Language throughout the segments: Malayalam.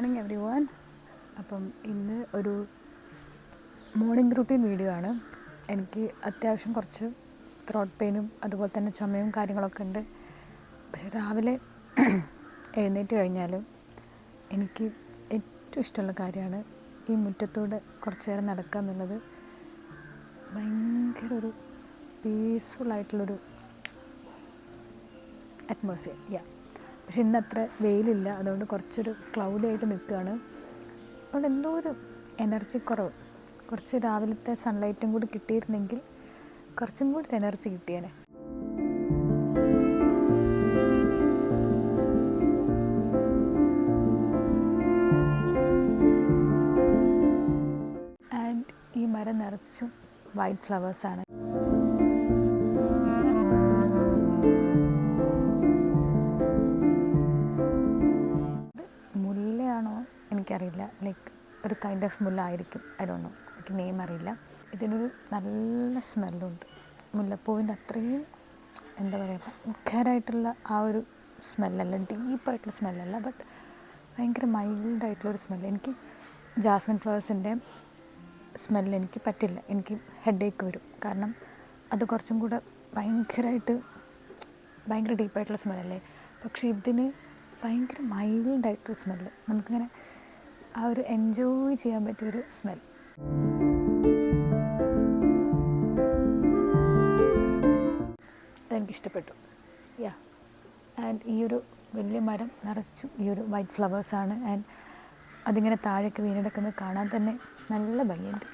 Morning every one. അപ്പം ഇന്ന് ഒരു മോർണിംഗ് റുട്ടീൻ വീഡിയോ ആണ്. എനിക്ക് അത്യാവശ്യം കുറച്ച് ത്രോട്ട് പെയിനും അതുപോലെ തന്നെ ചുമയും കാര്യങ്ങളൊക്കെ ഉണ്ട്. പക്ഷെ രാവിലെ എഴുന്നേറ്റ് കഴിഞ്ഞാൽ എനിക്ക് ഏറ്റവും ഇഷ്ടമുള്ള കാര്യമാണ് ഈ മുറ്റത്തൂടെ കുറച്ച് നേരം നടക്കുക എന്നുള്ളത്. ഭയങ്കര ഒരു പീസ്ഫുള്ളായിട്ടുള്ളൊരു അറ്റ്മോസ്ഫിയർ. പക്ഷെ ഇന്നത്ര വെയിലില്ല, അതുകൊണ്ട് കുറച്ചൊരു ക്ലൗഡി ആയിട്ട് നിൽക്കുകയാണ്. അതുകൊണ്ട് എന്തോ ഒരു എനർജി കുറവ്. കുറച്ച് രാവിലത്തെ സൺലൈറ്റും കൂടി കിട്ടിയിരുന്നെങ്കിൽ കുറച്ചും കൂടി എനർജി കിട്ടിയേനെ. ആൻഡ് ഈ മരം നിറച്ചും വൈറ്റ് ഫ്ലവേഴ്സാണ്. മുല്ലയാണോ എനിക്കറിയില്ല, ലൈക്ക് ഒരു കൈൻഡ് ഓഫ് മുല്ല ആയിരിക്കും, ഐ ഡോണ്ട് നോ, എനിക്ക് നെയിം അറിയില്ല. ഇതിനൊരു നല്ല സ്മെല്ലുണ്ട്. മുല്ലപ്പൂവിൻ്റെ അത്രയും എന്താ പറയുക, മുഖ്യരായിട്ടുള്ള ആ ഒരു സ്മെല്ലല്ല, ഡീപ്പായിട്ടുള്ള സ്മെല്ലല്ല, ബട്ട് ഭയങ്കര മൈൽഡായിട്ടുള്ളൊരു സ്മെല്ല്. എനിക്ക് ജാസ്മിൻ ഫ്ലവേഴ്സിൻ്റെ സ്മെല്ല് എനിക്ക് പറ്റില്ല, എനിക്ക് ഹെഡേക്ക് വരും. കാരണം അത് കുറച്ചും കൂടെ ഭയങ്കര ഡീപ്പായിട്ടുള്ള സ്മെല്ലല്ലേ. പക്ഷേ ഇതിന് ഭയങ്കര മൈൽഡായിട്ടൊരു സ്മെല്ല്, നമുക്കിങ്ങനെ ആ ഒരു എൻജോയ് ചെയ്യാൻ പറ്റിയൊരു സ്മെൽ. അതെനിക്കിഷ്ടപ്പെട്ടു. ആൻഡ് ഈ ഒരു വലിയ മരം നിറച്ചും ഈ ഒരു വൈറ്റ് ഫ്ലവേഴ്സാണ്. ആൻഡ് അതിങ്ങനെ താഴേക്ക് വീണെടുക്കുന്നത് കാണാൻ തന്നെ നല്ല ഭംഗിയുണ്ട്.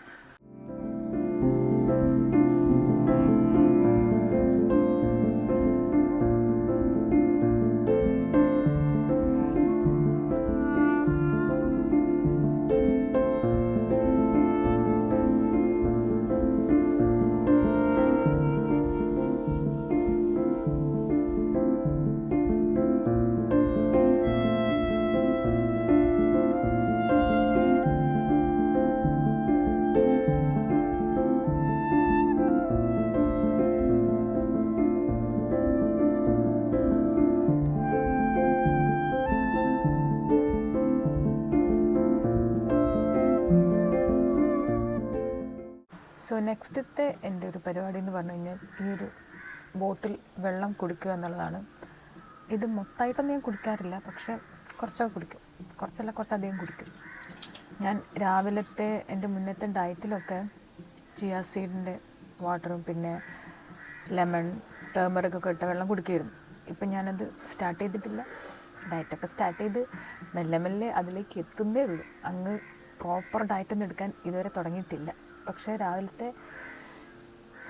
സോ നെക്സ്റ്റത്തെ എൻ്റെ ഒരു പരിപാടി എന്ന് പറഞ്ഞു കഴിഞ്ഞാൽ ഈ ഒരു ബോട്ടിൽ വെള്ളം കുടിക്കുക എന്നുള്ളതാണ്. ഇത് മൊത്തമായിട്ടൊന്നും ഞാൻ കുടിക്കാറില്ല, പക്ഷെ കുറച്ചൊക്കെ കുടിക്കും. കുറച്ചധികം കുടിക്കും. ഞാൻ രാവിലത്തെ എൻ്റെ മുന്നത്തെ ഡയറ്റിലൊക്കെ ചിയ സീഡിൻ്റെ വാട്ടറും പിന്നെ ലെമൺ ടേമറിക്കൊക്കെ ഇട്ട വെള്ളം കുടിക്കുമായിരുന്നു. ഇപ്പം ഞാനത് സ്റ്റാർട്ട് ചെയ്തിട്ടില്ല. ഡയറ്റൊക്കെ സ്റ്റാർട്ട് ചെയ്ത് മെല്ലെ അതിലേക്ക് എത്തുന്നേ ഉള്ളൂ. അങ്ങ് പ്രോപ്പർ ഡയറ്റൊന്നും എടുക്കാൻ ഇതുവരെ തുടങ്ങിയിട്ടില്ല. പക്ഷേ രാവിലത്തെ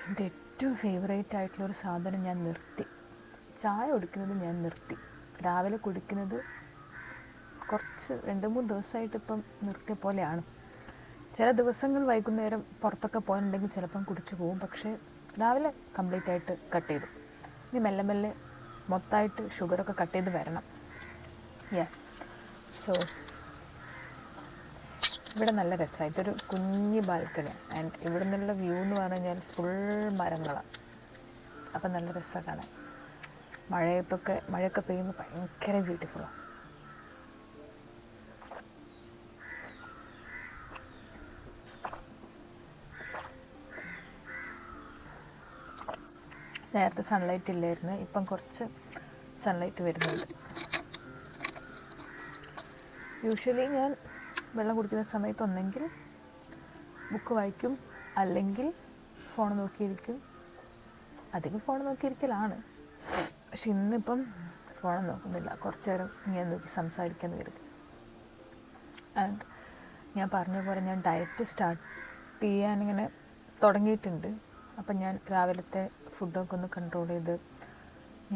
എൻ്റെ ഏറ്റവും ഫേവറേറ്റ് ആയിട്ടുള്ളൊരു സാധനം ഞാൻ നിർത്തി. ചായ കുടിക്കുന്നത് ഞാൻ നിർത്തി. രാവിലെ കുടിക്കുന്നത് കുറച്ച് 2-3 ദിവസമായിട്ട് ഇപ്പം നിർത്തിയ പോലെയാണ്. ചില ദിവസങ്ങൾ വൈകുന്നേരം പുറത്തൊക്കെ പോകാനുണ്ടെങ്കിൽ ചിലപ്പം കുടിച്ചു പോകും. പക്ഷേ രാവിലെ കംപ്ലീറ്റ് ആയിട്ട് കട്ട് ചെയ്തു. ഇനി മെല്ലെ മൊത്തമായിട്ട് ഷുഗറൊക്കെ കട്ട് ചെയ്ത് വരണം. സോ ഇവിടെ നല്ല രസമാണ്. ഇതൊരു കുഞ്ഞ് ബാൽക്കണിയാണ്. ആൻഡ് ഇവിടെ നിന്നുള്ള വ്യൂ എന്ന് പറഞ്ഞു കഴിഞ്ഞാൽ ഫുൾ മരങ്ങളാണ്. അപ്പം നല്ല രസമാണ് കാണാൻ. മഴയൊക്കെ പെയ്യുമ്പോൾ ഭയങ്കര ബ്യൂട്ടിഫുള്ളാണ്. നേരത്തെ സൺലൈറ്റ് ഇല്ലായിരുന്നു, ഇപ്പം കുറച്ച് സൺലൈറ്റ് വരുന്നുണ്ട്. യൂഷ്വലി ഞാൻ വെള്ളം കുടിക്കുന്ന സമയത്ത് ഒന്നെങ്കിൽ ബുക്ക് വായിക്കും, അല്ലെങ്കിൽ ഫോൺ നോക്കിയിരിക്കും. അധികം ഫോൺ നോക്കിയിരിക്കലാണ്. പക്ഷെ ഇന്നിപ്പം ഫോൺ നോക്കുന്നില്ല, കുറച്ച് നേരം ഞാൻ നോക്കി സംസാരിക്കാമെന്ന് കരുതി. ആൻഡ് ഞാൻ പറഞ്ഞ പോലെ ഞാൻ ഡയറ്റ് സ്റ്റാർട്ട് ചെയ്യാനിങ്ങനെ തുടങ്ങിയിട്ടുണ്ട്. അപ്പം ഞാൻ രാവിലത്തെ ഫുഡൊക്കെ ഒന്ന് കൺട്രോൾ ചെയ്ത്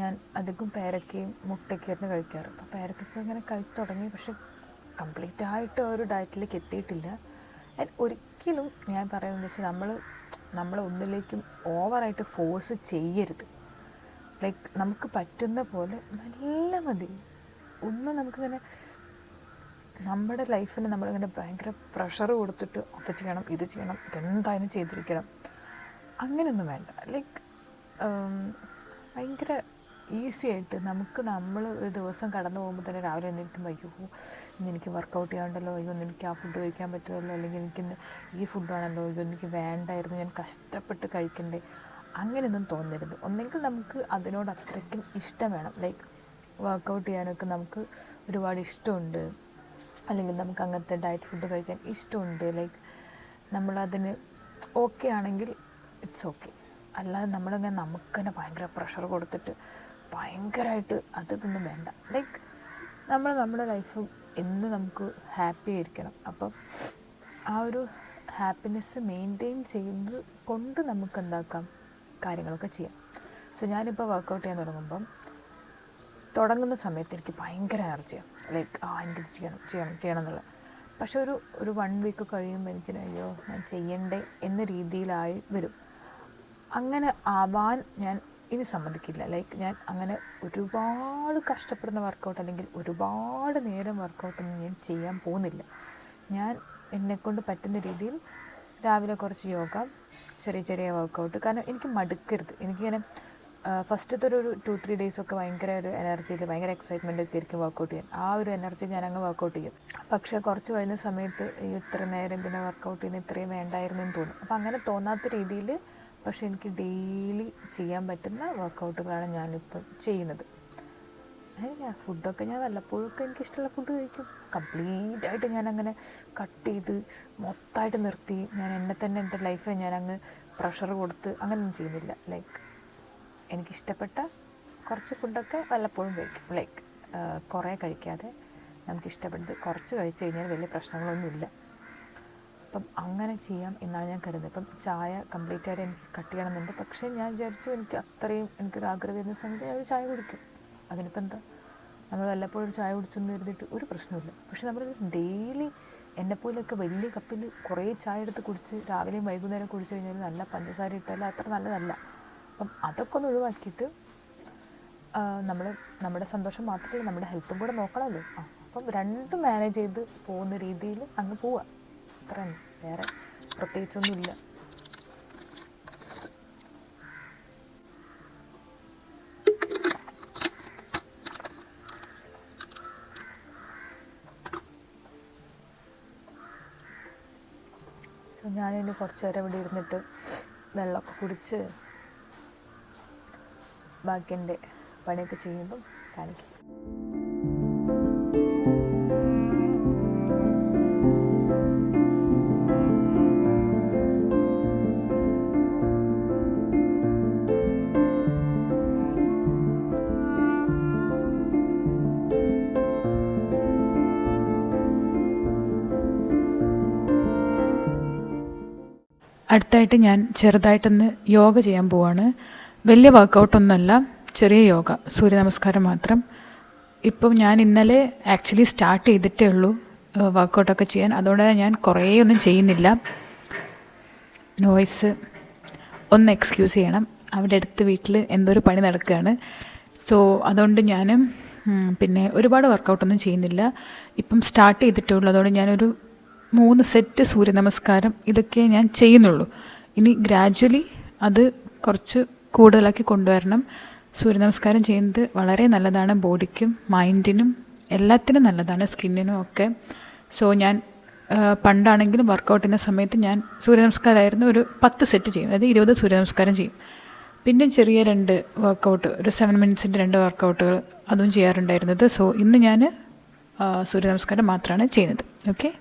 ഞാൻ അധികം പേരക്കയും മുട്ടയൊക്കെയായിരുന്നു കഴിക്കാറ്. അപ്പോൾ പേരക്കൊക്കെ ഇങ്ങനെ കഴിച്ച് തുടങ്ങി. പക്ഷെ കംപ്ലീറ്റ് ആയിട്ട് ഒരു ഡയറ്റിലേക്ക് എത്തിയിട്ടില്ല. ഒരിക്കലും ഞാൻ പറയുന്നത് വെച്ചാൽ നമ്മൾ ഒന്നിലേക്കും ഓവറായിട്ട് ഫോഴ്സ് ചെയ്യരുത്. ലൈക്ക് നമുക്ക് പറ്റുന്ന പോലെ നല്ല മതി. ഒന്നും നമുക്കിങ്ങനെ നമ്മുടെ ലൈഫിന് നമ്മളിങ്ങനെ ഭയങ്കര പ്രഷർ കൊടുത്തിട്ട് അത് ചെയ്യണം ഇത് ചെയ്യണം ഇതെന്തായാലും ചെയ്തിരിക്കണം അങ്ങനെയൊന്നും വേണ്ട. ലൈക്ക് ഭയങ്കര ഈസി ആയിട്ട് നമ്മൾ ഒരു ദിവസം കടന്നു പോകുമ്പോൾ തന്നെ രാവിലെ എണീക്കുമ്പോൾ അയ്യോ ഇന്ന് എനിക്ക് വർക്കൗട്ട് ചെയ്യാണ്ടല്ലോ, അയ്യോ ഇന്ന് എനിക്ക് ആ ഫുഡ് കഴിക്കാൻ പറ്റുമല്ലോ, അല്ലെങ്കിൽ എനിക്കിന്ന് ഈ ഫുഡാണല്ലോ, അയ്യോ എനിക്ക് വേണ്ടായിരുന്നു, ഞാൻ കഷ്ടപ്പെട്ട് കഴിക്കണ്ടേ, അങ്ങനെയൊന്നും തോന്നരുത്. ഒന്നെങ്കിൽ നമുക്ക് അതിനോട് അത്രയ്ക്കും ഇഷ്ടം വേണം. ലൈക്ക് വർക്കൗട്ട് ചെയ്യാനൊക്കെ നമുക്ക് ഒരുപാട് ഇഷ്ടമുണ്ട്, അല്ലെങ്കിൽ നമുക്ക് അങ്ങനത്തെ ഡയറ്റ് ഫുഡ് കഴിക്കാൻ ഇഷ്ടമുണ്ട്, ലൈക്ക് നമ്മളതിന് ഓക്കെ ആണെങ്കിൽ ഇറ്റ്സ് ഓക്കെ. അല്ലാതെ നമ്മളങ്ങനെ നമുക്ക് തന്നെ ഭയങ്കര പ്രഷർ കൊടുത്തിട്ട് ഭയങ്കരമായിട്ട് അതൊന്നും വേണ്ട. ലൈക്ക് നമ്മുടെ ലൈഫ് എന്നും നമുക്ക് ഹാപ്പി ആയിരിക്കണം. അപ്പം ആ ഒരു ഹാപ്പിനെസ് മെയിൻറ്റെയിൻ ചെയ്യുന്നത് കൊണ്ട് നമുക്ക് എന്താക്കാം, കാര്യങ്ങളൊക്കെ ചെയ്യാം. സോ ഞാനിപ്പോൾ വർക്കൗട്ട് ചെയ്യാൻ തുടങ്ങുന്ന സമയത്ത് എനിക്ക് ഭയങ്കര എനർജിയാണ്. ലൈക്ക് എനിക്കിത് ചെയ്യണം എന്നുള്ളത്. പക്ഷെ ഒരു 1 വീക്ക് കഴിയുമ്പോൾ എനിക്ക് അയ്യോ ഞാൻ ചെയ്യണ്ടേ എന്ന രീതിയിലായി വരും. അങ്ങനെ ആവാൻ ഞാൻ ഇനി സമ്മതിക്കില്ല. ലൈക്ക് ഞാൻ അങ്ങനെ ഒരുപാട് കഷ്ടപ്പെടുന്ന വർക്കൗട്ട് അല്ലെങ്കിൽ ഒരുപാട് നേരം വർക്കൗട്ടൊന്നും ഞാൻ ചെയ്യാൻ പോകുന്നില്ല. ഞാൻ എന്നെക്കൊണ്ട് പറ്റുന്ന രീതിയിൽ രാവിലെ കുറച്ച് യോഗ, ചെറിയ വർക്കൗട്ട്. കാരണം എനിക്ക് മടുക്കരുത്. എനിക്കിങ്ങനെ ഫസ്റ്റത്തെ ഒരു 2-3 ഡേയ്സൊക്കെ ഭയങ്കര ഒരു എനർജിയിൽ ഭയങ്കര എക്സൈറ്റ്മെൻ്റ് ഒക്കെ ആയിരിക്കും വർക്കൗട്ട് ചെയ്യാൻ. ആ ഒരു എനർജി ഞാൻ അങ്ങ് വർക്കൗട്ട് ചെയ്യും. പക്ഷേ കുറച്ച് കഴിഞ്ഞ സമയത്ത് ഇത്ര നേരം എന്തിനാ വർക്കൗട്ട് ചെയ്യുന്നത്, ഇത്രയും വേണ്ടായിരുന്നു എന്ന് തോന്നും. അപ്പോൾ അങ്ങനെ തോന്നാത്ത രീതിയിൽ പക്ഷേ എനിക്ക് ഡെയിലി ചെയ്യാൻ പറ്റുന്ന വർക്കൗട്ടുകളാണ് ഞാനിപ്പോൾ ചെയ്യുന്നത്. ഫുഡൊക്കെ ഞാൻ വല്ലപ്പോഴൊക്കെ എനിക്കിഷ്ടമുള്ള ഫുഡ് കഴിക്കും. കംപ്ലീറ്റായിട്ട് ഞാനങ്ങനെ കട്ട് ചെയ്ത് മൊത്തമായിട്ട് നിർത്തി ഞാൻ എന്നെ തന്നെ എൻ്റെ ലൈഫിൽ ഞാനങ്ങ് പ്രഷർ കൊടുത്ത് അങ്ങനെയൊന്നും ചെയ്യുന്നില്ല. ലൈക്ക് എനിക്കിഷ്ടപ്പെട്ട കുറച്ച് ഫുഡൊക്കെ വല്ലപ്പോഴും കഴിക്കും. ലൈക്ക് കുറേ കഴിക്കാതെ നമുക്കിഷ്ടപ്പെട്ടത് കുറച്ച് കഴിച്ച് കഴിഞ്ഞാൽ വലിയ പ്രശ്നങ്ങളൊന്നുമില്ല. അപ്പം അങ്ങനെ ചെയ്യാം എന്നാണ് ഞാൻ കരുതുന്നത്. ഇപ്പം ചായ കംപ്ലീറ്റായിട്ട് എനിക്ക് കട്ട് ചെയ്യണമെന്നുണ്ട്. പക്ഷേ ഞാൻ വിചാരിച്ചു എനിക്ക് അത്രയും എനിക്കൊരു ആഗ്രഹം വരുന്ന സമയത്ത് ഞാൻ ഒരു ചായ കുടിക്കും. അതിനിപ്പോൾ എന്താ, നമ്മൾ വല്ലപ്പോഴും ഒരു ചായ കുടിച്ചെന്ന് കരുതിയിട്ട് ഒരു പ്രശ്നമില്ല. പക്ഷെ നമ്മൾ ഡെയിലി എന്നെപ്പോലെയൊക്കെ വലിയ കപ്പിൽ കുറേ ചായ എടുത്ത് കുടിച്ച് രാവിലെയും വൈകുന്നേരം കുടിച്ച് കഴിഞ്ഞാൽ നല്ല പഞ്ചസാര ഇട്ടാൽ അത്ര നല്ലതല്ല. അപ്പം അതൊക്കെ ഒന്ന് ഒഴിവാക്കിയിട്ട് നമ്മുടെ സന്തോഷം മാത്രമല്ല നമ്മുടെ ഹെൽത്തും കൂടെ നോക്കണമല്ലോ. അപ്പം രണ്ടും മാനേജ് ചെയ്ത് പോകുന്ന രീതിയിൽ അങ്ങ് പോവുക. അത്ര തന്നെ, വേറെ പ്രത്യേകിച്ചൊന്നുമില്ല. സോ ഞാനിനി കുറച്ച് നേരം ഇവിടെ ഇരുന്നിട്ട് വെള്ളമൊക്കെ കുടിച്ച് ബാക്കി എൻ്റെ പണിയൊക്കെ ചെയ്യുമ്പം കാണിക്കും. അടുത്തായിട്ട് ഞാൻ ചെറുതായിട്ടൊന്ന് യോഗ ചെയ്യാൻ പോവാണ്. വലിയ വർക്കൗട്ടൊന്നുമല്ല, ചെറിയ യോഗ, സൂര്യ നമസ്കാരം മാത്രം. ഇപ്പം ഞാൻ ഇന്നലെ ആക്ച്വലി സ്റ്റാർട്ട് ചെയ്തിട്ടേ ഉള്ളൂ വർക്കൗട്ടൊക്കെ ചെയ്യാൻ. അതുകൊണ്ട് ഞാൻ കുറേ ഒന്നും ചെയ്യുന്നില്ല. നോയ്സ് ഒന്ന് എക്സ്ക്യൂസ് ചെയ്യണം, അവിടെ അടുത്ത് വീട്ടിൽ എന്തോ ഒരു പണി നടക്കുകയാണ്. സോ അതുകൊണ്ട് ഞാൻ പിന്നെ ഒരുപാട് വർക്കൗട്ടൊന്നും ചെയ്യുന്നില്ല. ഇപ്പം സ്റ്റാർട്ട് ചെയ്തിട്ടേ ഉള്ളൂ. അതുകൊണ്ട് ഞാനൊരു 3 സെറ്റ് സൂര്യ നമസ്കാരം ഇതൊക്കെ ഞാൻ ചെയ്യുന്നുള്ളൂ. ഇനി ഗ്രാജ്വലി അത് കുറച്ച് കൂടുതലാക്കി കൊണ്ടുവരണം. സൂര്യ നമസ്കാരം ചെയ്യുന്നത് വളരെ നല്ലതാണ്, ബോഡിക്കും മൈൻഡിനും എല്ലാത്തിനും നല്ലതാണ്, സ്കിന്നിനും ഒക്കെ. സോ ഞാൻ പണ്ടാണെങ്കിലും വർക്കൗട്ടിൻ്റെ സമയത്ത് ഞാൻ സൂര്യ നമസ്കാരമായിരുന്നു ഒരു 10 സെറ്റ് ചെയ്യും, അതായത് 20 സൂര്യ നമസ്കാരം ചെയ്യും. പിന്നെ ചെറിയ 2 വർക്കൗട്ട്, ഒരു 7 മിനിറ്റ്സിൻ്റെ 2 വർക്കൗട്ടുകൾ അതും ചെയ്യാറുണ്ടായിരുന്നത്. സോ ഇന്ന് ഞാൻ സൂര്യ നമസ്കാരം മാത്രമാണ് ചെയ്യുന്നത്. ഓക്കെ.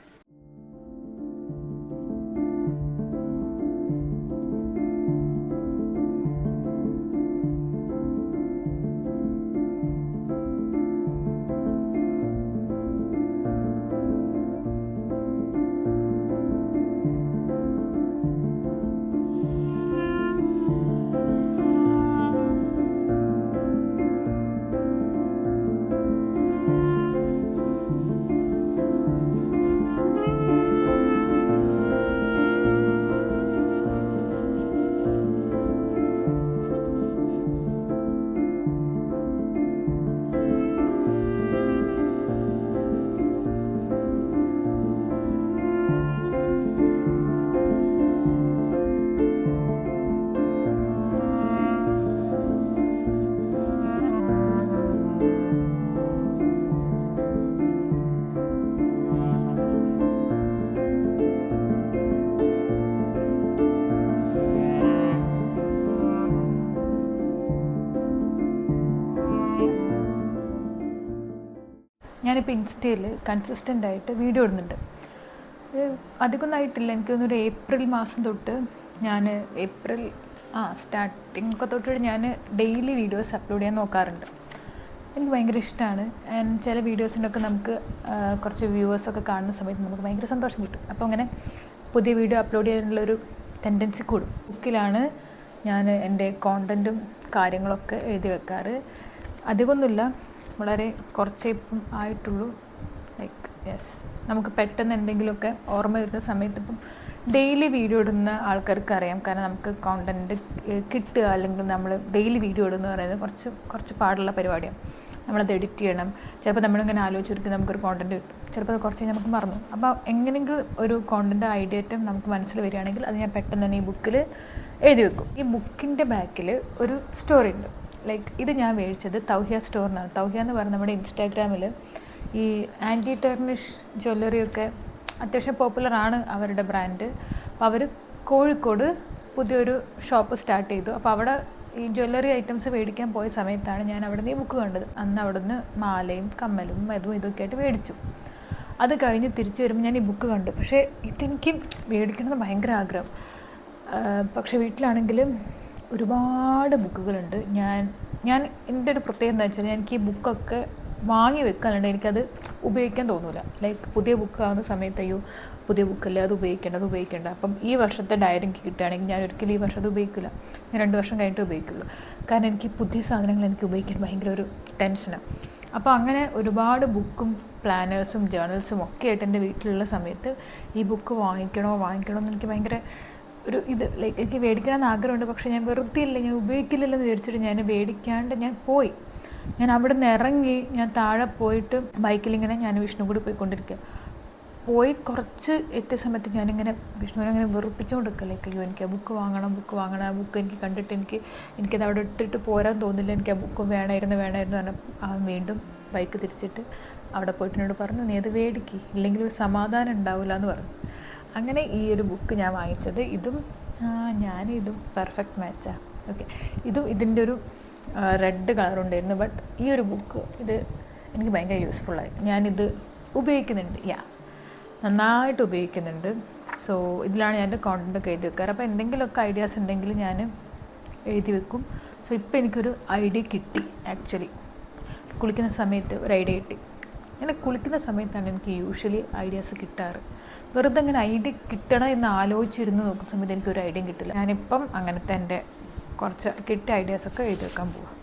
ഞാനിപ്പോൾ ഇൻസ്റ്റയിൽ കൺസിസ്റ്റൻ്റ് ആയിട്ട് വീഡിയോ ഇടുന്നുണ്ട്. അധികമൊന്നും ആയിട്ടില്ല, എനിക്ക് തോന്നുന്നു ഒരു ഏപ്രിൽ മാസം തൊട്ട് ഞാൻ സ്റ്റാർട്ടിങ് ഒക്കെ തൊട്ട് ഞാൻ ഡെയിലി വീഡിയോസ് അപ്ലോഡ് ചെയ്യാൻ നോക്കാറുണ്ട്. എനിക്ക് ഭയങ്കര ഇഷ്ടമാണ്. ആൻഡ് ചില വീഡിയോസിനൊക്കെ നമുക്ക് കുറച്ച് വ്യൂവേഴ്സൊക്കെ കാണുന്ന സമയത്ത് നമുക്ക് ഭയങ്കര സന്തോഷം കിട്ടും. അപ്പോൾ അങ്ങനെ പുതിയ വീഡിയോ അപ്ലോഡ് ചെയ്യാനുള്ളൊരു ടെൻഡൻസി കൂടും. ബുക്കിലാണ് ഞാൻ എൻ്റെ കോണ്ടൻറ്റും കാര്യങ്ങളൊക്കെ എഴുതി വെക്കാറ്. അധികമൊന്നുമില്ല, വളരെ കുറച്ചേ ഇപ്പം ആയിട്ടുള്ളൂ. നമുക്ക് പെട്ടെന്ന് എന്തെങ്കിലുമൊക്കെ ഓർമ്മ വരുന്ന സമയത്ത് ഇപ്പം ഡെയിലി വീഡിയോ ഇടുന്ന ആൾക്കാർക്ക് അറിയാം. കാരണം നമുക്ക് കോണ്ടൻറ്റ് കിട്ടുക അല്ലെങ്കിൽ നമ്മൾ ഡെയിലി വീഡിയോ ഇടുന്ന പറയുന്നത് കുറച്ച് പാടുള്ള പരിപാടിയാണ്. നമ്മളത് എഡിറ്റ് ചെയ്യണം. ചിലപ്പോൾ നമ്മളിങ്ങനെ ആലോചിച്ചിരിക്കും നമുക്കൊരു കോണ്ടൻറ്റ് കിട്ടും, ചിലപ്പോൾ അത് കുറച്ച് നമുക്ക് മറന്നു. അപ്പോൾ എങ്ങനെയെങ്കിലും ഒരു കോണ്ടൻറ്റ് ഐഡിയ ആയിട്ട് നമുക്ക് മനസ്സിൽ വരികയാണെങ്കിൽ അത് ഞാൻ പെട്ടെന്ന് തന്നെ ഈ ബുക്കിൽ എഴുതി വെക്കും. ഈ ബുക്കിൻ്റെ ബാക്കിൽ ഒരു സ്റ്റോറി ഉണ്ട്. ഇത് ഞാൻ മേടിച്ചത് തൗഹിയ സ്റ്റോറിനാണ്. തൗഹിയ എന്ന് പറഞ്ഞാൽ നമ്മുടെ ഇൻസ്റ്റാഗ്രാമിൽ ഈ ആൻറ്റി ടെർണിഷ് ജ്വല്ലറിയൊക്കെ അത്യാവശ്യം പോപ്പുലറാണ് അവരുടെ ബ്രാൻഡ്. അപ്പോൾ അവർ കോഴിക്കോട് പുതിയൊരു ഷോപ്പ് സ്റ്റാർട്ട് ചെയ്തു. അപ്പോൾ അവിടെ ഈ ജ്വല്ലറി ഐറ്റംസ് മേടിക്കാൻ പോയ സമയത്താണ് ഞാൻ അവിടെ നിന്ന് ഈ ബുക്ക് കണ്ടത്. അന്ന് അവിടെ നിന്ന് മാലയും കമ്മലും ഇതൊക്കെ ആയിട്ട് മേടിച്ചു. അത് കഴിഞ്ഞ് തിരിച്ചു വരുമ്പോൾ ഞാൻ ഈ ബുക്ക് കണ്ടു. പക്ഷേ ഇതെനിക്ക് മേടിക്കണമെന്ന് ഭയങ്കര ആഗ്രഹം. പക്ഷേ വീട്ടിലാണെങ്കിലും ഒരുപാട് ബുക്കുകളുണ്ട്. ഞാൻ എൻ്റെ ഒരു പ്രത്യേകത എന്താ വെച്ചാൽ എനിക്ക് ഈ ബുക്കൊക്കെ വാങ്ങി വെക്കാനുണ്ട്, എനിക്കത് ഉപയോഗിക്കാൻ തോന്നില്ല. പുതിയ ബുക്ക് ആവുന്ന സമയത്ത് അയ്യോ പുതിയ ബുക്കല്ലേ, അത് ഉപയോഗിക്കേണ്ട. അപ്പം ഈ വർഷത്തെ ഡയറി എനിക്ക് കിട്ടുകയാണെങ്കിൽ ഞാൻ ഒരിക്കലും ഈ വർഷം അത് ഉപയോഗിക്കില്ല, ഞാൻ 2 വർഷം കഴിഞ്ഞിട്ട് ഉപയോഗിക്കുള്ളൂ. കാരണം എനിക്ക് പുതിയ സാധനങ്ങൾ എനിക്ക് ഉപയോഗിക്കാൻ ഭയങ്കര ഒരു ടെൻഷനാണ്. അപ്പോൾ അങ്ങനെ ഒരുപാട് ബുക്കും പ്ലാനേഴ്സും ജേർണൽസും ഒക്കെ ആയിട്ട് എൻ്റെ വീട്ടിലുള്ള സമയത്ത് ഈ ബുക്ക് വാങ്ങിക്കണോ എന്ന് എനിക്ക് ഭയങ്കര ഒരു എനിക്ക് മേടിക്കണമെന്ന് ആഗ്രഹമുണ്ട്. പക്ഷേ ഞാൻ വെറുതെ ഇല്ല, ഞാൻ ഉപയോഗിക്കില്ലല്ലോ എന്ന് വിചാരിച്ചിട്ട് ഞാൻ മേടിക്കാണ്ട് ഞാൻ അവിടെ നിന്ന് ഇറങ്ങി ഞാൻ താഴെ പോയിട്ട് ബൈക്കിലിങ്ങനെ ഞാൻ വിഷ്ണുകൂടി പോയിക്കൊണ്ടിരിക്കുക. കുറച്ച് എത്തിയ സമയത്ത് ഞാനിങ്ങനെ വിഷ്ണുവിനെ അങ്ങനെ വെറുപ്പിച്ചുകൊണ്ടിരിക്കുക. അയ്യോ എനിക്ക് ആ ബുക്ക് വാങ്ങണം, ആ ബുക്ക് എനിക്ക് കണ്ടിട്ട് എനിക്കത് അവിടെ ഇട്ടിട്ട് പോരാൻ തോന്നില്ല, എനിക്ക് ആ ബുക്ക് വേണമായിരുന്നു പറഞ്ഞാൽ വീണ്ടും ബൈക്ക് തിരിച്ചിട്ട് അവിടെ പോയിട്ട് എന്നോട് പറഞ്ഞു നീ അത് മേടിക്ക്, ഇല്ലെങ്കിൽ ഒരു സമാധാനം ഉണ്ടാവില്ല എന്ന് പറഞ്ഞു. അങ്ങനെ ഈ ഒരു ബുക്ക് ഞാൻ വാങ്ങിച്ചത്. ഇതും പെർഫെക്റ്റ് മാച്ചാണ്. ഓക്കെ, ഇതിൻ്റെ ഒരു റെഡ് കളറുണ്ടായിരുന്നു. ബട്ട് ഈ ഒരു ബുക്ക് ഇത് എനിക്ക് ഭയങ്കര യൂസ്ഫുള്ളായി. ഞാനിത് ഉപയോഗിക്കുന്നുണ്ട്, നന്നായിട്ട് ഉപയോഗിക്കുന്നുണ്ട്. സോ ഇതിലാണ് ഞാൻ എൻ്റെ കോണ്ടൻ്റൊക്കെ എഴുതി വെക്കാറ്. അപ്പോൾ എന്തെങ്കിലുമൊക്കെ ഐഡിയാസ് ഉണ്ടെങ്കിൽ ഞാൻ എഴുതി വെക്കും. സോ ഇപ്പോൾ എനിക്കൊരു ഐഡിയ കിട്ടി. ആക്ച്വലി കുളിക്കുന്ന സമയത്ത് ഒരു ഐഡിയ കിട്ടി. അങ്ങനെ കുളിക്കുന്ന സമയത്താണ് എനിക്ക് യൂഷ്വലി ഐഡിയാസ് കിട്ടാറ്. വെറുതെ അങ്ങനെ ഐഡിയ കിട്ടണം എന്ന് ആലോചിച്ചിരുന്ന് നോക്കുന്ന സമയത്ത് എനിക്കൊരു ഐഡിയ കിട്ടില്ല. ഞാനിപ്പം അങ്ങനത്തെ എൻ്റെ കുറച്ച് കിട്ടിയ ഐഡിയാസൊക്കെ എഴുതി വെക്കാൻ പോവാം.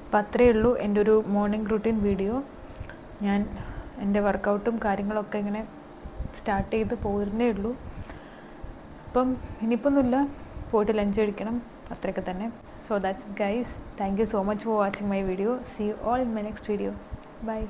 അപ്പം അത്രയേ ഉള്ളൂ എൻ്റെ ഒരു മോർണിംഗ് റൂട്ടീൻ വീഡിയോ. ഞാൻ എൻ്റെ വർക്കൗട്ടും കാര്യങ്ങളൊക്കെ ഇങ്ങനെ സ്റ്റാർട്ട് ചെയ്ത് പോരുന്നേ ഉള്ളൂ. അപ്പം ഇനിയിപ്പൊന്നുമില്ല, പോയിട്ട് ലഞ്ച് കഴിക്കണം, അത്രയൊക്കെ തന്നെ. So that's it guys. Thank you so much for watching my video. See you all in my next video. Bye.